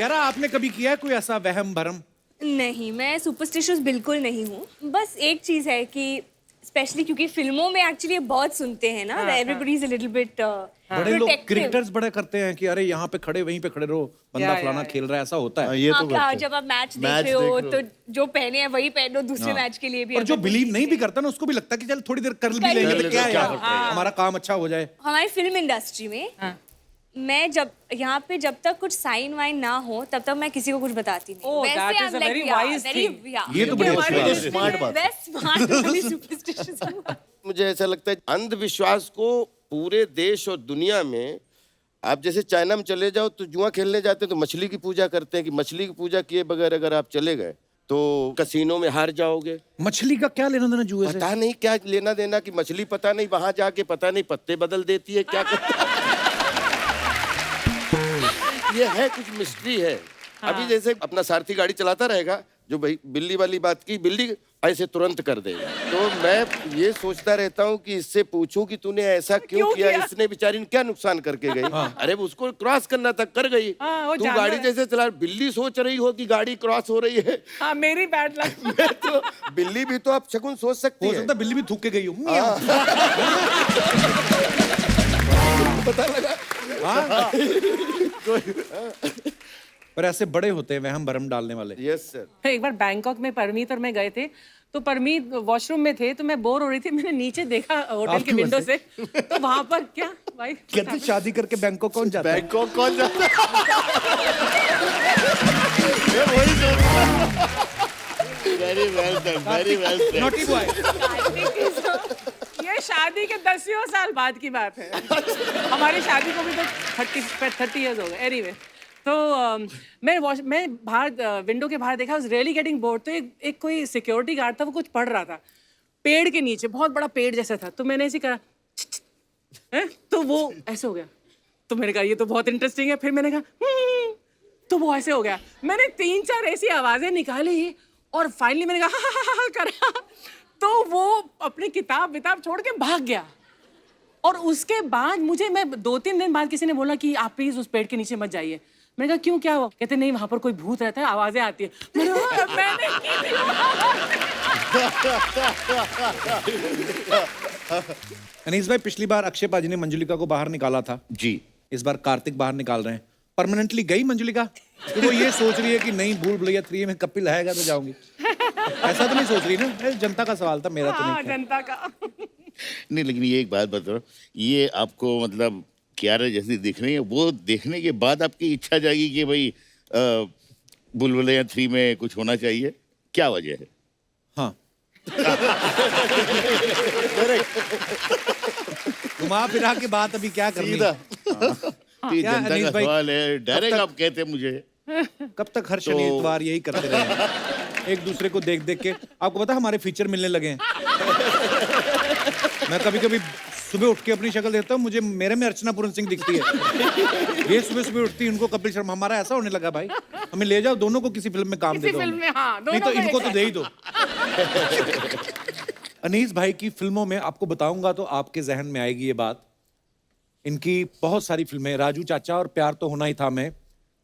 यार आपने कभी किया है कोई ऐसा वहम भरम? नहीं, मैं सुपरस्टिशियस बिल्कुल नहीं हूँ। बस एक चीज़ है कि स्पेशली क्योंकि फिल्मों में एक्चुअली बहुत सुनते हैं ना, everybody is a little bit बड़े लोग क्रिकेटर्स बड़े करते हैं कि अरे यहाँ पे खड़े वहीं पे खड़े रहो, बंदा फलाना खेल रहा है, ऐसा होता है। ये तो हाँ, जब आप मैच देख रहे हो तो जो पहने हैं वही पहनो दूसरे मैच के लिए भी। और जो बिलीव नहीं भी करता ना उसको भी लगता है कि चल थोड़ी देर कर भी लेंगे तो क्या है यार, हमारा काम अच्छा हो जाए। हमारी फिल्म इंडस्ट्री में मैं जब यहाँ पे जब तक कुछ साइन वाइन ना हो तब तक मैं किसी को कुछ बताती नहीं। Oh, that is a very wise thing. ये तो बड़ी स्मार्ट बात है। स्मार्ट वाली सुपरस्टिशियस हूँ। मुझे ऐसा लगता है अंधविश्वास को पूरे देश और दुनिया में, आप जैसे चाइना में चले जाओ तो जुआ खेलने जाते हैं तो मछली की पूजा करते हैं कि मछली की पूजा किए बगैर अगर आप चले गए तो कसीनो में हार जाओगे। मछली का क्या लेना देना जुए से? पता नहीं क्या लेना देना कि मछली पता नहीं वहां जाके पता नहीं पत्ते बदल देती है क्या करता है। ये है कुछ मिस्ट्री है। अभी जैसे अपना सारथी गाड़ी चलाता रहेगा, जो भाई बिल्ली वाली बात की, बिल्ली ऐसे तुरंत कर देगा। तो मैं ये सोचता रहता हूँ कि इससे पूछूं कि तूने ऐसा क्यों किया? इसने बेचारी ने क्या नुकसान करके गई? अरे उसको क्रॉस करना था, कर गई। तू गाड़ी जैसे चला, बिल्ली सोच रही हो कि गाड़ी क्रॉस हो रही है। हाँ, मेरी बैड लक। मैं तो बिल्ली भी तो आप शकुन सोच सकती है। हो सकता है बिल्ली भी थूक के गई हो। पता लगा। पर ऐसे बड़े होते हैं वहम भरम डालने वाले। Yes sir. एक बार बैंकॉक में परमीत और मैं गए थे, तो परमीत वॉशरूम में थे, तो मैं बोर हो रही थी, मैंने नीचे देखा होटल की विंडो से, तो वहां पर क्या भाई कहते शादी करके बैंकॉक कौन जाता है? बैंकॉक कौन जाता है? वही very well done, very well done. Naughty boy. ये शादी के 10 साल बाद की बात है। हमारी शादी को भी तो 30 इयर्स हो गए। एनीवे, तो मैं बाहर विंडो के बाहर देखा, वाज रियली गेटिंग बोर्ड। तो एक कोई सिक्योरिटी गार्ड था, वो कुछ पढ़ रहा था पेड़ के नीचे, बहुत बड़ा पेड़ जैसा था। तो मैंने ऐसे करा है, तो वो ऐसे हो गया। तो मैंने कहा ये तो बहुत इंटरेस्टिंग है। फिर मैंने कहा तो वो ऐसे हो गया। मैंने 3-4 ऐसी आवाजें निकाली और फाइनली मैंने कहा करा, तो वो अपनी किताब विताब छोड़ के भाग गया। और उसके बाद मैं 2-3 दिन बाद किसी ने बोला कि आप प्लीज उस पेड़ के नीचे मत जाइए। मैंने कहा क्यों, क्या हुआ? कहते नहीं, वहां पर कोई भूत रहता है, आवाजें आती है। मैंने अनीस भाई, पिछली बार अक्षय पाजी ने मंजुलिका को बाहर निकाला था जी, इस बार कार्तिक बाहर निकाल रहे हैं। परमानेंटली गई मंजुलिका? तो वो ये सोच रही है कि नहीं, भूल भुलैया 3 में कपिल आएगा तो जाऊंगी, ऐसा तो नहीं सोच रही ना? जनता का सवाल था, मेरा तो नहीं। जनता का नहीं, लेकिन ये एक बात बताओ, ये आपको मतलब क्यारा जैसी दिख रही है, वो देखने के बाद आपकी इच्छा जागी कि भाई बुलबुलैया 3 में कुछ होना चाहिए, क्या वजह है? हाँ। घुमा फिरा के बात अभी क्या करनी? ये क्या जनता अनीस का भाई, सवाल है, डायरेक्ट आप कहते मुझे। कब तक हर शनि इतवार यही करते रहे, एक दूसरे को देख देख के? आपको पता हमारे फीचर मिलने लगे हैं। मैं कभी कभी सुबह उठ के अपनी शक्ल देखता हूँ, मुझे मेरे में अर्चना पूरन सिंह दिखती है। ये सुबह सुबह उठती है, उनको कपिल शर्मा। हमारा ऐसा होने लगा भाई, हमें ले जाओ दोनों को किसी फिल्म में काम दे दो। नहीं तो इनको तो दे ही दो। अनीस भाई की फिल्मों में आपको बताऊंगा तो आपके जहन में आएगी ये बात। इनकी बहुत सारी फिल्में, राजू चाचा और प्यार तो होना ही था में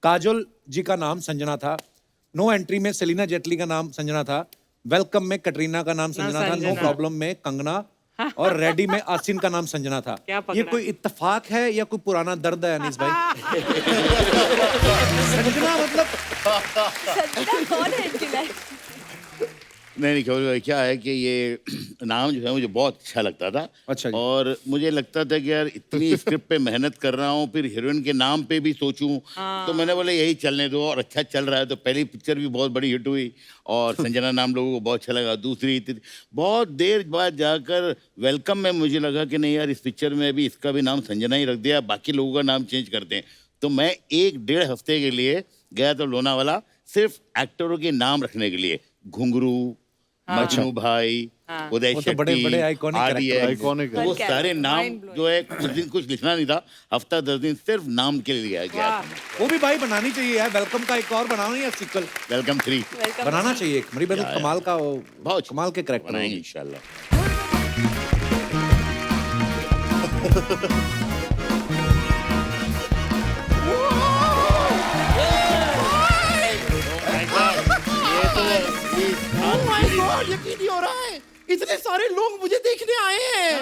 काजोल जी का नाम संजना था, नो एंट्री में सेलिना जेटली का नाम संजना था, वेलकम में कटरीना का नाम संजना था, नो प्रॉब्लम में कंगना, और रेडी में आसिन का नाम संजना था। ये कोई इत्तेफाक है या कोई पुराना दर्द है अनीस भाई? संजना मतलब संजना कौन है इनकी लाइफ? नहीं, क्या है कि ये नाम जो है मुझे बहुत अच्छा लगता था। अच्छा जी। और मुझे लगता था कि यार इतनी स्क्रिप्ट पे मेहनत कर रहा हूँ, फिर हीरोइन के नाम पे भी सोचूं, तो मैंने बोला यही चलने दो, और अच्छा चल रहा है। तो पहली पिक्चर भी बहुत बड़ी हिट हुई और संजना नाम लोगों को बहुत अच्छा लगा। दूसरी बहुत देर बाद जाकर वेलकम में मुझे लगा कि नहीं यार, इस पिक्चर में भी इसका भी नाम संजना ही रख दिया, बाकी लोगों का नाम चेंज करते हैं। तो मैं 1-1.5 हफ्ते के लिए गया था लोनावाला, सिर्फ एक्टरों के नाम रखने के लिए। घुंघरू, मजनू भाई, उदय वो तो बड़े- बड़े iconic आईकॉनिक, वो सारे नाम जो है, कुछ दिन कुछ लिखना नहीं था, हफ्ता 10 दिन सिर्फ नाम के लिए गया। वो भी भाई बनानी चाहिए यार, वेलकम का एक और बनाओ या सिक्वल वेलकम 3 बनाना चाहिए। मरी बदल कमाल का, बहुत कमाल के करेक्टर बनाएंगे इंशाल्लाह। यकीन नहीं हो रहा है, इतने सारे लोग मुझे देखने आए हैं।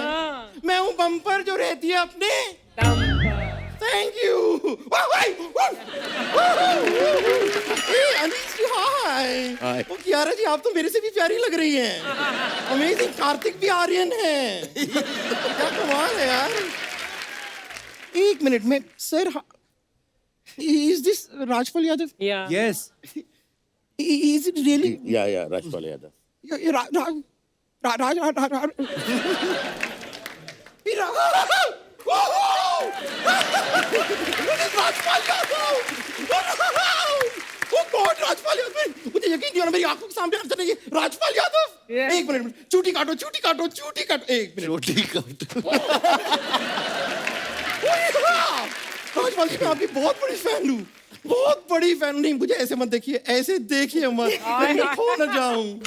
मैं हूँ बम्पर जो रहती है अपने। Thank you. Anish ji hi. Oh Kiara ji आप तो मेरे से भी प्यारी लग रही हैं। अमेजिंग। कार्तिक भी आर्यन है। क्या कमाल है यार। एक मिनट में sir, is this Rajpal Yadav? Yeah. Yes is it really? या राजपाल यादव। राजपाल यादव, मुझे यकीन नहीं हो रहा, मेरी आंखों के सामने अक्सर नहीं है। राजपाल यादव। Yeah. एक मिनट, चूटी काटो चूटी काटो चूटी काटो। एक मिनट। रोटी काटो। राजपाल जी मैं आपकी बहुत बड़ी फैन हूँ, बहुत बड़ी फैन। नहीं मुझे ऐसे मत देखिए, ऐसे देखिए मत, कहीं मैं खो न जाऊं।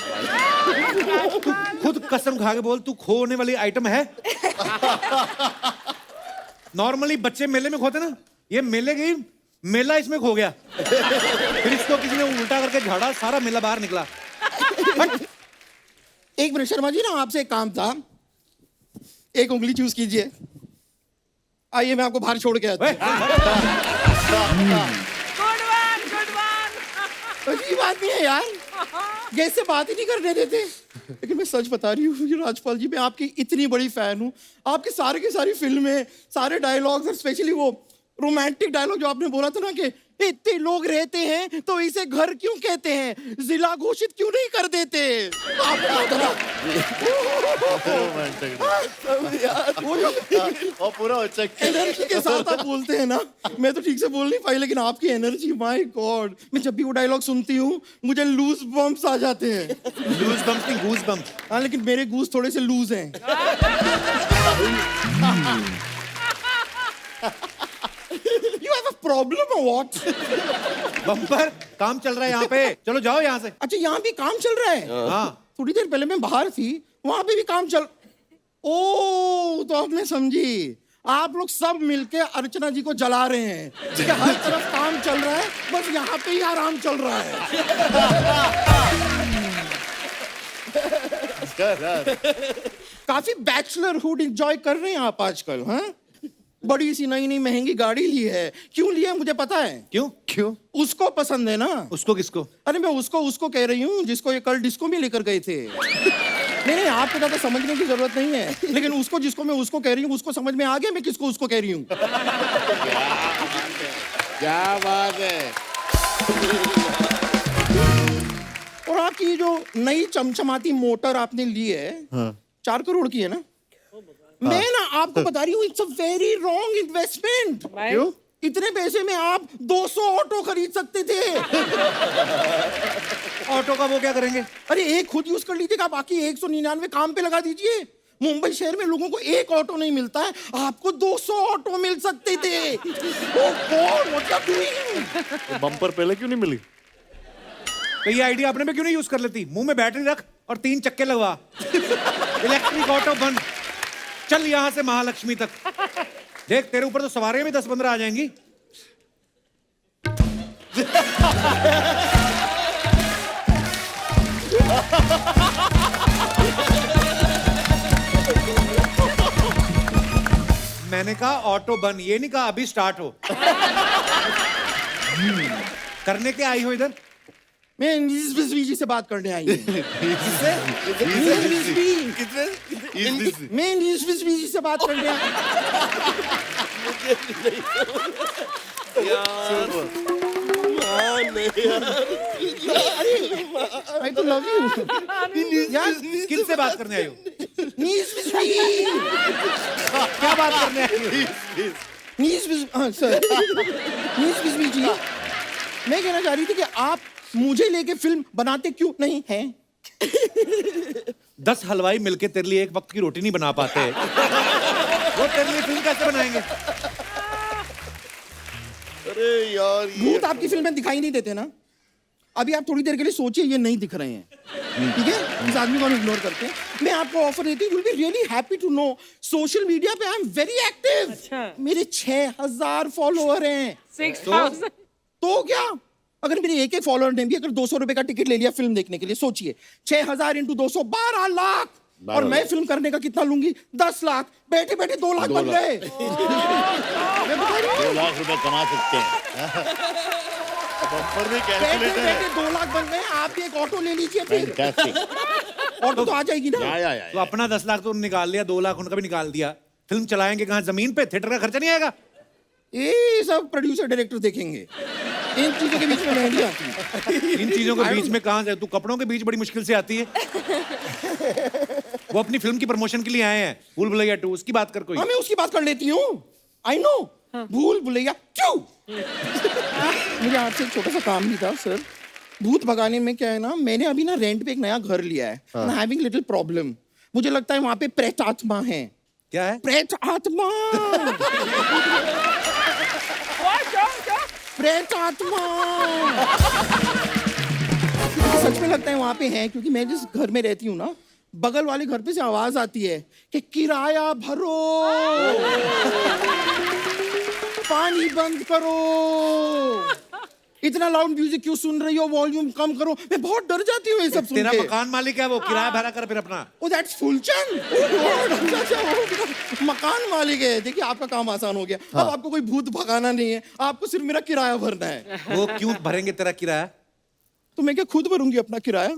खुद कसम खा के बोल, तू खोने वाली आइटम है? नॉर्मली बच्चे मेले में खोते ना, ये मेले गई, मेला इसमें खो गया। फिर इसको किसी ने उल्टा करके झाड़ा, सारा मेला बाहर निकला। एक मिनट शर्मा जी, ना आपसे एक काम था। एक उंगली चूज कीजिए, आइए मैं आपको बाहर छोड़ के आता हूं। Good one, good one. अजीब आदमी है यार, जैसे बात ही नहीं करने देते। लेकिन मैं सच बता रही हूँ राजपाल जी, मैं आपकी इतनी बड़ी फैन हूँ। आपके सारे की सारी फिल्में, सारे डायलॉग्स, और स्पेशली वो रोमांटिक डायलॉग जो आपने बोला था ना कि इतने लोग रहते हैं तो इसे घर क्यों कहते हैं, जिला घोषित क्यों नहीं कर देते। आपने कहा था ना। वो जो और पूरा एनर्जी के साथ आप बोलते हैं ना, मैं तो ठीक से बोल नहीं पाई, लेकिन आपकी एनर्जी, माय गॉड। मैं जब भी वो डायलॉग सुनती हूँ मुझे लूज बम्प्स आ जाते हैं। लूज बम्प नहीं, गूज बम्प। हाँ लेकिन मेरे गूज थोड़े से लूज हैं। You have a problem or what? Bumper, काम चल रहा है यहाँ पे, चलो जाओ यहाँ से। अच्छा यहाँ भी काम चल रहा है? हाँ, थोड़ी देर पहले मैं बाहर थी, वहां पे भी काम चल। ओ तो अब मैं समझी, आप लोग सब मिलके अर्चना जी को जला रहे हैं कि हर तरफ काम चल रहा है, बस यहाँ पे ही आराम चल रहा है। काफी बैचलरहुड एंजॉय कर रहे हैं आप आजकल, हाँ? बड़ी सी नई नई महंगी गाड़ी ली है। क्यों ली है मुझे पता है। क्यों? क्यों? उसको पसंद है ना। उसको किसको? अरे मैं उसको कह रही हूँ जिसको ये कल डिस्को में लेकर गए थे। नहीं आपको ज्यादा समझने की जरूरत नहीं है, लेकिन उसको जिसको मैं उसको कह रही हूँ उसको समझ में आ गया मैं किसको उसको कह रही हूँ। क्या बात है। और आपकी जो नई चमचमाती मोटर आपने ली है, 4 करोड़ की है ना? मैं ना आपको बता रही हूँ, it's a very wrong investment. क्यों? इतने पैसे में आप 200 ऑटो खरीद सकते थे। ऑटो का वो क्या करेंगे? अरे एक खुद यूज कर लीजिएगा, बाकी 199 काम पे लगा दीजिए। मुंबई शहर में लोगों को एक ऑटो नहीं मिलता है, आपको 200 ऑटो मिल सकते थे। Oh god, what are you doing? Bumper पहले क्यों नहीं मिली? तो ये आइडिया अपने पे क्यों नहीं यूज कर लेती? मुंह में बैटरी रख और 3 चक्के लगवा। इलेक्ट्रिक ऑटो बन, चल यहां से महालक्ष्मी तक। देख तेरे ऊपर तो सवारियां भी 10-15 आ जाएंगी। मैंने कहा ऑटो बन, ये नहीं कहा अभी स्टार्ट हो। करने क्या आई हो इधर? मैं इंग्लिश जी से बात करने आई हूँ। मैं इंग्लिश जी से बात करने आई। I तो love you। यार किससे बात करने आई हो? क्या बात करने आई हो? सर जी, मैं कहना चाह रही थी कि आप मुझे लेके फिल्म बनाते क्यों नहीं हैं? 10 हलवाई मिलके तेरे लिए एक वक्त की रोटी नहीं बना पाते। वो तेरे लिए फिल्म कैसे बनाएंगे? अरे यार भूत आपकी फिल्म में दिखाई नहीं देते ना। अभी आप थोड़ी देर के लिए सोचिए, ये नहीं दिख रहे हैं, ठीक है? इस आदमी को हम इग्नोर करते हैं। मैं आपको ऑफर देती हूँ, you'll be really happy to know, social media पे आई एम वेरी एक्टिव। अच्छा। मेरे 6000 फॉलोअर हैं। 6,000। तो क्या अगर मेरे एक फॉलोअर ने भी अगर 200 रुपए का टिकट ले लिया फिल्म देखने के लिए, सोचिए 6000 इंटू 200 12 लाख। और मैं फिल्म करने का कितना लूंगी? 10 लाख। बैठे बैठे 2 लाख बन गए। मैं बता रही हूँ, 2 लाख रुपए कमा सकते हैं। बैठे बैठे 2 लाख बन गए। आप भी एक ऑटो ले लीजिए फिर, फैंटास्टिक। ऑटो तो आ जाएगी ना। या। तो अपना 10 लाख तो उन्होंने निकाल लिया, 2 लाख उनका भी निकाल दिया। फिल्म चलाएंगे कहाँ? जमीन पे? थिएटर का खर्चा नहीं आएगा? ये सब प्रोड्यूसर डायरेक्टर देखेंगे। इन चीजों के बीच में मेहंदी आती है। इन चीजों के बीच में कहाँ से? तू कपड़ों के बीच बड़ी मुश्किल से आती है। वो अपनी फिल्म की प्रमोशन के लिए आए हैं, भूल भुलैया 2, उसकी बात कर कोई। हाँ, मैं उसकी बात कर लेती हूँ। आई नो, भूल भुलैया क्यों? मुझे आपसे एक छोटा सा काम भी था सर। भूत भगाने में क्या है ना, मैंने अभी ना रेंट पे एक नया घर लिया है। I am having little problem. मुझे लगता है वहां पे प्रेत आत्मा है। क्या है? प्रेत आत्मा। प्रेत आत्मा। मुझे सच में लगता है वहां पे है, क्योंकि मैं जिस घर में रहती हूँ ना, बगल वाले घर पे से आवाज आती है कि किराया भरो, पानी बंद करो, इतना लाउड म्यूजिक क्यों सुन रही हो, वॉल्यूम कम करो। मैं बहुत डर जाती हूँ ये सब सुन तेरा के। मकान मालिक है वो, किराया भरा कर फिर अपना। Oh, that's Phulchand. मकान मालिक है। देखिए आपका काम आसान हो गया। अब आपको कोई भूत भगाना नहीं है, आपको सिर्फ मेरा किराया भरना है। वो क्यों भरेंगे तेरा किराया? तो मैं क्या खुद भरूंगी अपना किराया?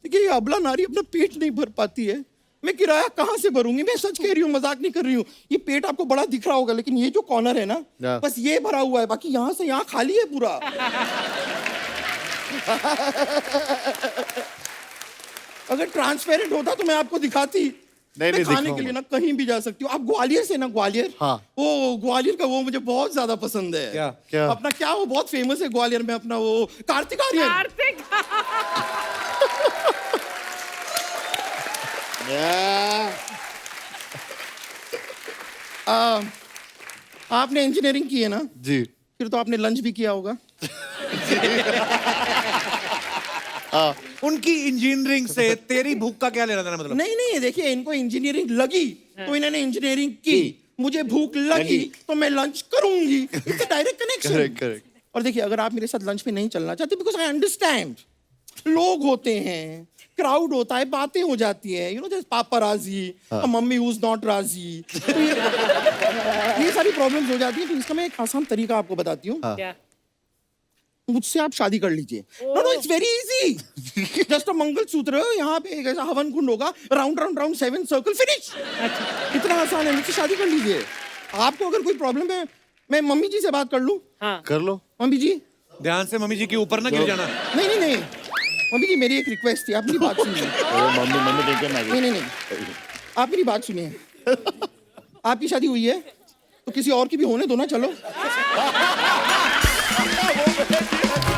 देखिए ये अबला नारी अपना पेट नहीं भर पाती है, मैं किराया कहाँ से भरूंगी? मैं सच कह रही हूँ, मजाक नहीं कर रही हूँ। ये पेट आपको बड़ा दिख रहा होगा, लेकिन ये जो कॉर्नर है ना, बस ये भरा हुआ है, बाकी यहाँ से यहाँ खाली है पूरा। अगर ट्रांसपेरेंट होता तो मैं आपको दिखाती। नहीं, मैं खाने दिखाऊंगा। के लिए ना कहीं भी जा सकती हूँ। आप ग्वालियर से ना, ग्वालियर, हाँ। वो ग्वालियर का वो मुझे बहुत ज्यादा पसंद है। क्या? अपना क्या वो बहुत फेमस है ग्वालियर में, अपना वो कार्तिक आर्यन। कार्तिक। आपने इंजीनियरिंग की है ना? जी। फिर तो आपने लंच भी किया होगा। उनकी इंजीनियरिंग से तेरी भूख का क्या लेना देना? मतलब नहीं नहीं, देखिए इनको इंजीनियरिंग लगी तो इन्होंने इंजीनियरिंग की, मुझे भूख लगी तो मैं लंच करूंगी। It's direct connection. करेक्ट। और देखिए अगर आप मेरे साथ लंच पे नहीं चलना चाहते, बिकॉज आई अंडरस्टैंड, लोग होते हैं, क्राउड होता है, बातें हो जाती है, यू नो जैसे पापा राजी, मम्मी हुज नॉट राजी, तो ये सारी प्रॉब्लम्स हो जाती है। तो इसका मैं एक आसान तरीका आपको बताती हूँ। क्या? मुझसे आप शादी कर लीजिए। No no, it's very easy. Just a mangalsutra, यहाँ पे एक ऐसा हवन कुंड होगा, round round round 7 circle, finish. इतना आसान है, मुझसे शादी कर लीजिए। आपको अगर कोई प्रॉब्लम है, मैं मम्मी जी से बात कर लूं? हाँ। कर लो। मम्मी जी, ध्यान से मम्मी जी के ऊपर ना गिर जाना। नहीं नहीं नहीं, मम्मी जी मेरी एक रिक्वेस्ट थी, आप मेरी बात सुनिए। मम्मी टेंशन आ गई। नहीं नहीं नहीं, आप मेरी बात सुनिए। आपकी शादी हुई है तो किसी और की भी होने दो ना। चलो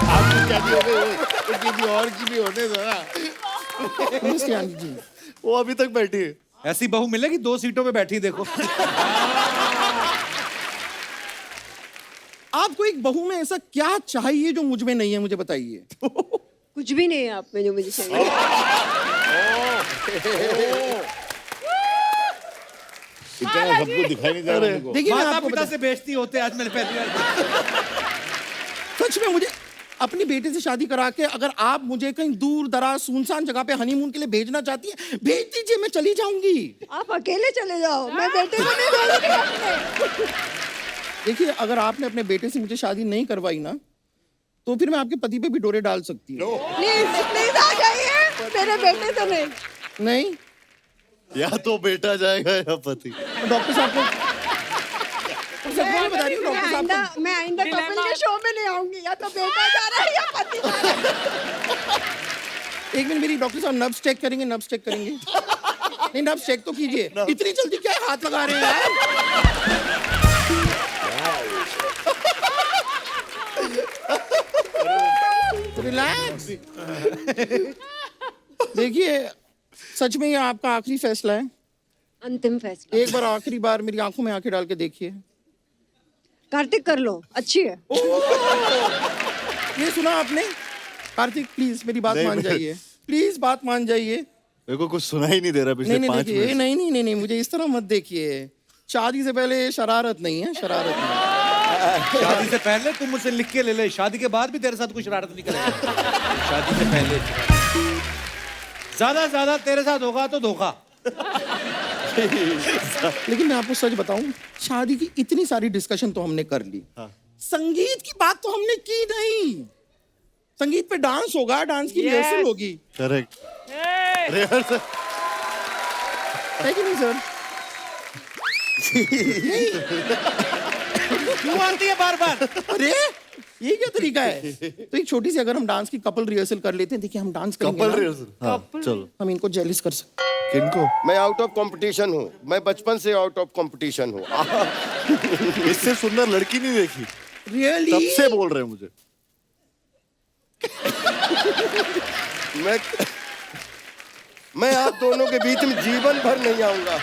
आपकी शादी हो गई तो किसी और की भी होने दो ना। नमस्ते आंटी जी। वो अभी तक बैठी है। ऐसी बहू मिलेगी 2 सीटों पे बैठी, देखो। आपको एक बहू में ऐसा क्या चाहिए जो मुझ में नहीं है, मुझे बताइए। कुछ भी नहीं है आप में जो मुझे चाहिए। इतना सबको दिखाई नहीं दे रहा उनको। देखिए मैं माता आपको पिता बता, से बेइज्जती होते आज मैंने पहली बार। सच में मुझे अपनी बेटे से शादी करा के अगर आप मुझे कहीं दूर दराज सुनसान जगह पे हनीमून के लिए भेजना चाहती है, भेज दीजिए, मैं चली जाऊंगी। आप अकेले चले जाओ, मैं बेटे को नहीं भेजूंगी अपने। देखिए अगर आपने अपने बेटे से मुझे शादी नहीं करवाई ना, तो फिर मैं आपके पति पे भी डोरे डाल सकती हूँ। प्लीज प्लीज आ जाइए, मेरे बेटे तो नहीं। नहीं, या तो बेटा जाएगा या पति। डॉक्टर साहब को मैं बता रही हूँ, डॉक्टर साहब को मैं आइंदा कपिल के शो में नहीं आऊंगी, या तो बेटा जा रहा है या पति जा रहा है। एक मिनट, मेरी डॉक्टर साहब नब्स चेक करेंगे, नब्स चेक करेंगे। नहीं नब्स चेक तो कीजिए। इतनी जल्दी क्या हाथ लगा रहे हैं यार? रिलैक्स। देखिए सच में ये आपका आखिरी फैसला है। अंतिम फैसला। एक बार आखिरी बार मेरी आंखों में आंखें डाल के देखिए। कार्तिक कर लो, अच्छी है। ये सुना आपने? कार्तिक प्लीज मेरी बात नहीं, मान जाइए, प्लीज बात मान जाइए। मेरे को कुछ सुना ही नहीं दे रहा पिछले नहीं 5 देखिए, मिनट। नहीं नहीं नहीं नहीं, मुझे इस तरह मत देखिए। शादी से पहले शरारत नहीं है, शरारत नहीं। शादी से पहले तुम मुझसे लिख के ले ले, शादी के बाद भी तेरे साथ कुछ शरारत नहीं करेगा। शादी से पहले ज्यादा से ज्यादा तेरे साथ होगा तो धोखा। लेकिन मैं आपको सच बताऊं, शादी की इतनी सारी डिस्कशन तो हमने कर ली, संगीत की बात तो हमने की नहीं। संगीत पे डांस होगा, डांस की रिहर्सल होगी, करेक्ट। है कि नहीं सर? क्यों आती है बार बार? अरे ये क्या तरीका है? तो एक छोटी सी अगर हम डांस की कपल रिहर्सल कर लेते हैं, देखिए हम डांस करेंगे कपल ना, रिहर्सल, हाँ, चलो। हम इनको जेलिस कर सकते हैं। किनको? मैं आउट ऑफ कंपटीशन हूँ, मैं बचपन से आउट ऑफ कंपटीशन हूँ। इससे सुंदर लड़की नहीं देखी, रियली? तब से बोल रहे हैं मुझे। मैं आप दोनों के बीच में जीवन भर नहीं आऊंगा।